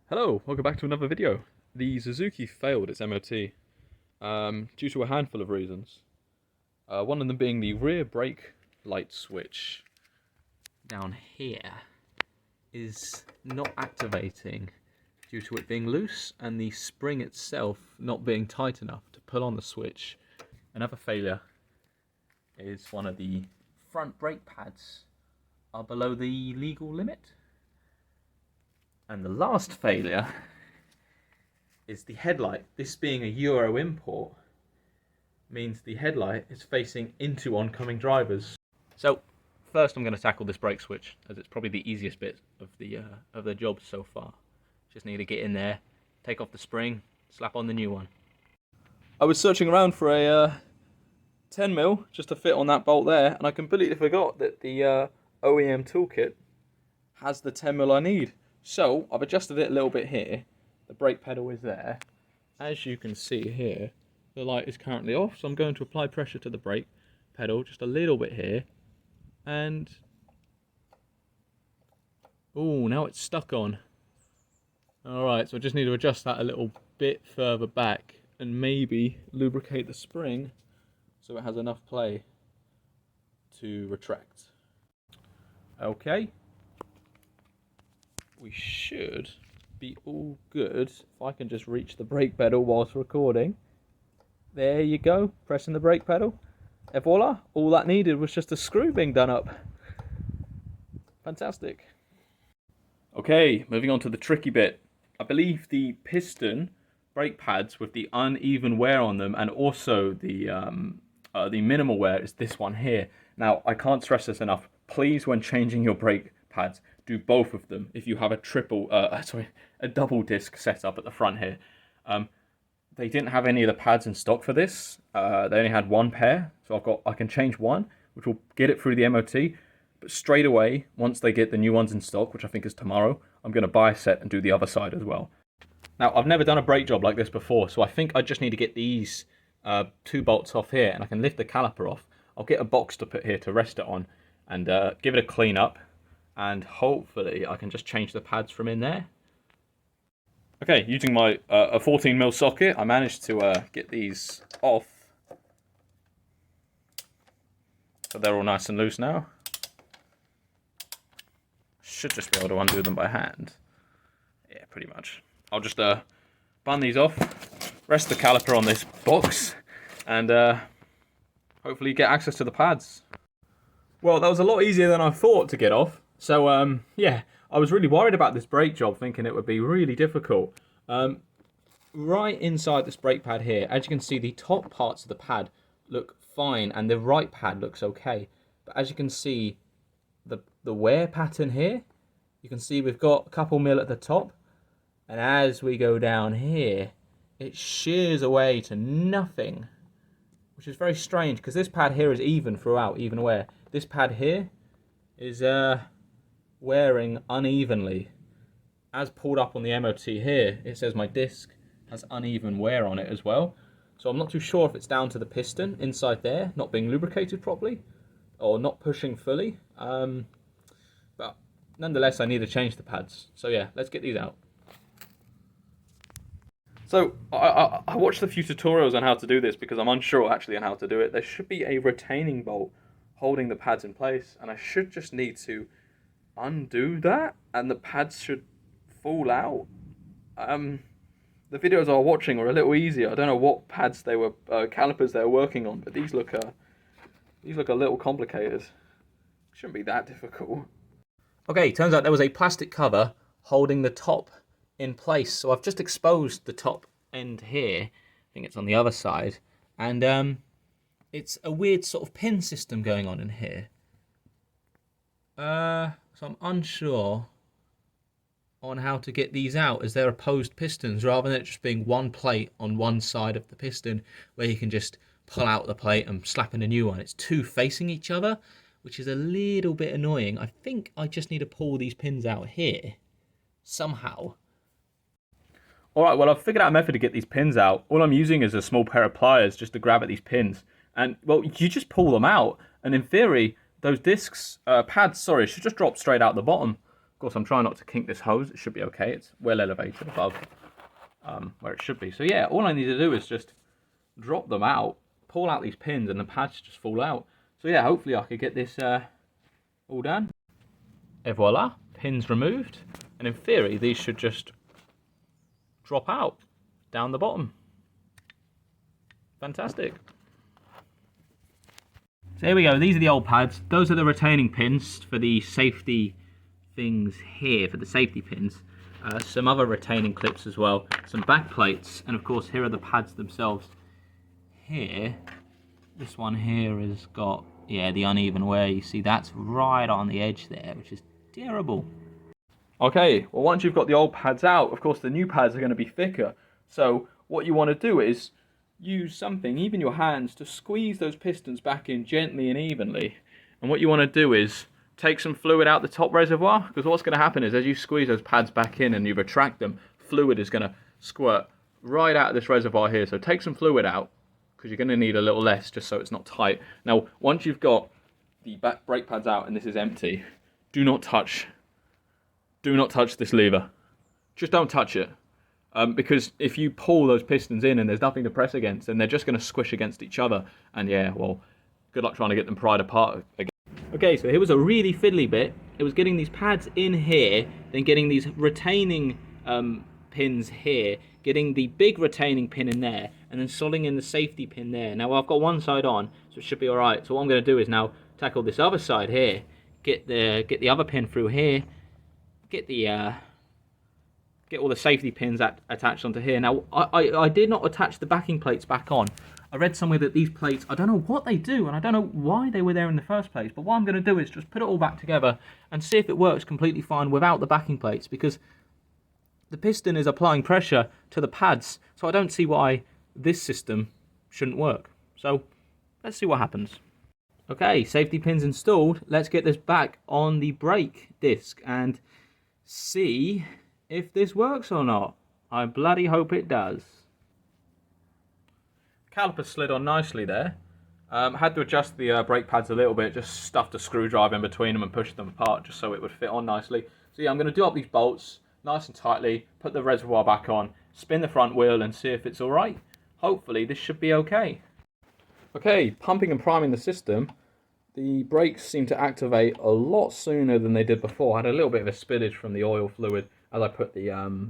Hello, welcome back to another video. The Suzuki failed its MOT due to a handful of reasons. One of them being the rear brake light switch down here is not activating due to it being loose and the spring itself not being tight enough to pull on the switch. Another failure is one of the front brake pads are below the legal limit. And the last failure is the headlight. This being a Euro import means the headlight is facing into oncoming drivers. So first I'm going to tackle this brake switch, as it's probably the easiest bit of the job so far. Just need to get in there, take off the spring, slap on the new one. I was searching around for a 10mm just to fit on that bolt there, and I completely forgot that the OEM toolkit has the 10mm I need. So I've adjusted it a little bit here. The brake pedal is there. As you can see here, the light is currently off, so I'm going to apply pressure to the brake pedal just a little bit here. And oh, now it's stuck on. Alright, so I just need to adjust that a little bit further back and maybe lubricate the spring so it has enough play to retract. Okay. We should be all good if I can just reach the brake pedal whilst recording. There you go, pressing the brake pedal. Et voila, all that needed was just a screw being done up. Fantastic. Okay, moving on to the tricky bit. I believe the piston brake pads with the uneven wear on them and also the minimal wear is this one here. Now, I can't stress this enough. Please, when changing your brake pads, do both of them if you have a double disc setup at the front here. They didn't have any of the pads in stock for this. They only had one pair, so I can change one, which will get it through the MOT. But straight away, once they get the new ones in stock, which I think is tomorrow, I'm going to buy a set and do the other side as well. Now, I've never done a brake job like this before, so I think I just need to get these two bolts off here, and I can lift the caliper off. I'll get a box to put here to rest it on, and give it a clean up. And hopefully I can just change the pads from in there. Okay, using my a 14mm socket, I managed to get these off. So they're all nice and loose now. Should just be able to undo them by hand. Yeah, pretty much. I'll just bung these off, rest the caliper on this box, and hopefully get access to the pads. Well, that was a lot easier than I thought to get off. So, yeah, I was really worried about this brake job, thinking it would be really difficult. Right inside this brake pad here, as you can see, the top parts of the pad look fine, and the right pad looks okay. But as you can see, the wear pattern here, you can see we've got a couple mil at the top, and as we go down here, it shears away to nothing, which is very strange, because this pad here is even throughout, even wear. This pad here is, wearing unevenly. As pulled up on the MOT here, it says my disc has uneven wear on it as well. So I'm not too sure if it's down to the piston inside there not being lubricated properly or not pushing fully. But nonetheless, I need to change the pads. So yeah, let's get these out. So I watched a few tutorials on how to do this because I'm unsure actually on how to do it. There should be a retaining bolt holding the pads in place, and I should just need to undo that and the pads should fall out. The videos I was watching were a little easier. I don't know what pads they were, calipers they were working on, but these look a little complicated. Shouldn't be that difficult. Okay, turns out there was a plastic cover holding the top in place, so I've just exposed the top end here. I think it's on the other side, and it's a weird sort of pin system going on in here. So I'm unsure on how to get these out, as they're opposed pistons, rather than it just being one plate on one side of the piston where you can just pull out the plate and slap in a new one. It's two facing each other, which is a little bit annoying. I think I just need to pull these pins out here somehow. Alright, well, I've figured out a method to get these pins out. All I'm using is a small pair of pliers just to grab at these pins. And, well, you just pull them out, and in theory, those discs, pads, sorry, should just drop straight out the bottom. Of course, I'm trying not to kink this hose. It should be okay. It's well elevated above where it should be. So yeah, all I need to do is just drop them out, pull out these pins, and the pads just fall out. So yeah, hopefully I could get this all done. Et voila, pins removed. And in theory, these should just drop out down the bottom. Fantastic. So here we go, these are the old pads. Those are the retaining pins for the safety things here, for the safety pins. Some other retaining clips as well, some back plates, and of course here are the pads themselves. Here, this one here has got, yeah, the uneven wear. You see that's right on the edge there, which is terrible. Okay, well once you've got the old pads out, of course the new pads are going to be thicker. So what you want to do is use something, even your hands, to squeeze those pistons back in gently and evenly. And what you want to do is take some fluid out the top reservoir, because what's going to happen is as you squeeze those pads back in and you retract them, fluid is going to squirt right out of this reservoir here. So take some fluid out, because you're going to need a little less just so it's not tight. Now, once you've got the back brake pads out and this is empty, do not touch this lever. Just don't touch it. Because if you pull those pistons in and there's nothing to press against, then they're just going to squish against each other. And yeah, well, good luck trying to get them pried apart again. Okay, so here was a really fiddly bit. It was getting these pads in here, then getting these retaining pins here, getting the big retaining pin in there, and then slotting in the safety pin there. Now I've got one side on, so it should be all right. So what I'm going to do is now tackle this other side here, get the other pin through here, get all the safety pins attached onto here. Now I did not attach the backing plates back on. I read somewhere that these plates, I don't know what they do, and I don't know why they were there in the first place, but what I'm going to do is just put it all back together and see if it works completely fine without the backing plates, because the piston is applying pressure to the pads, so I don't see why this system shouldn't work. So let's see what happens. Okay, safety pins installed. Let's get this back on the brake disc and see if this works or not. I bloody hope it does. Caliper slid on nicely there. Had to adjust the brake pads a little bit, just stuffed a screwdriver in between them and pushed them apart just so it would fit on nicely. So yeah, I'm going to do up these bolts nice and tightly, put the reservoir back on, spin the front wheel and see if it's alright. Hopefully this should be okay. Okay, pumping and priming the system. The brakes seem to activate a lot sooner than they did before. I had a little bit of a spillage from the oil fluid as I put the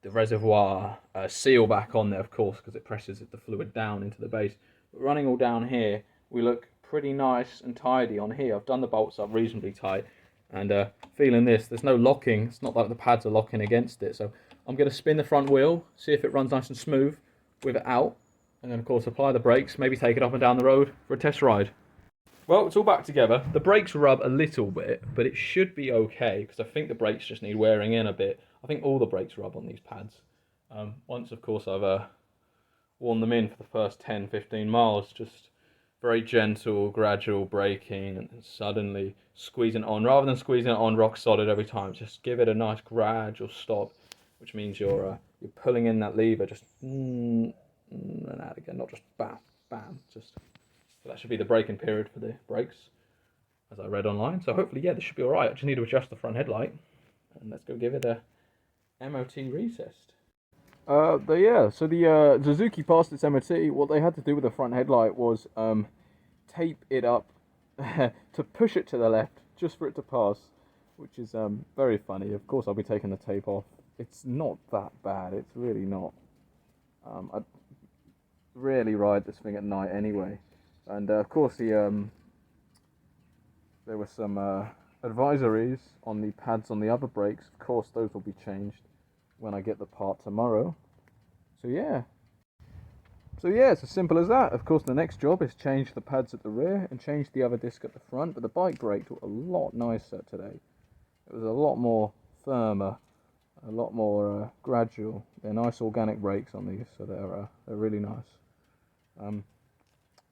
reservoir seal back on there, of course, because it presses the fluid down into the base. But running all down here, we look pretty nice and tidy on here. I've done the bolts up reasonably tight, and feeling this, there's no locking. It's not like the pads are locking against it. So I'm going to spin the front wheel, see if it runs nice and smooth with it out, and then of course apply the brakes, maybe take it up and down the road for a test ride. Well, it's all back together. The brakes rub a little bit, but it should be okay, because I think the brakes just need wearing in a bit. I think all the brakes rub on these pads. Once, of course, I've worn them in for the first 10-15 miles, just very gentle, gradual braking, and suddenly squeezing it on. Rather than squeezing it on rock solid every time, just give it a nice gradual stop, which means you're pulling in that lever, just and out again, not just bam, bam, just. So that should be the braking period for the brakes, as I read online. So hopefully, yeah, this should be all right. I just need to adjust the front headlight, and let's go give it a MOT retest. Yeah, so the Suzuki passed its MOT. What they had to do with the front headlight was tape it up to push it to the left, just for it to pass, which is very funny. Of course, I'll be taking the tape off. It's not that bad. It's really not. I rarely ride this thing at night anyway. And of course, there were some advisories on the pads on the other brakes. Of course, those will be changed when I get the part tomorrow. So yeah, it's as simple as that. Of course, the next job is change the pads at the rear and change the other disc at the front. But the bike braked a lot nicer today. It was a lot more firmer, a lot more gradual. They're nice organic brakes on these, so they're really nice.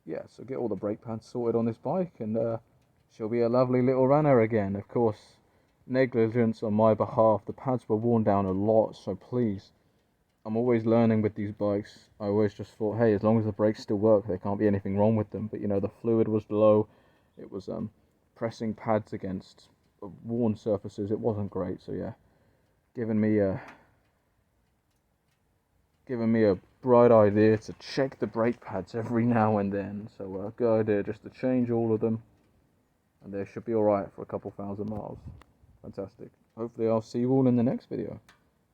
Yeah, so get all the brake pads sorted on this bike, and she'll be a lovely little runner again. Of course, negligence on my behalf. The pads were worn down a lot, so please, I'm always learning with these bikes. I always just thought, hey, as long as the brakes still work, there can't be anything wrong with them. But you know, the fluid was low. It was pressing pads against worn surfaces, it wasn't great. So yeah, giving me a bright idea to check the brake pads every now and then. So good idea just to change all of them, and they should be alright for a couple thousand miles. Fantastic. Hopefully I'll see you all in the next video.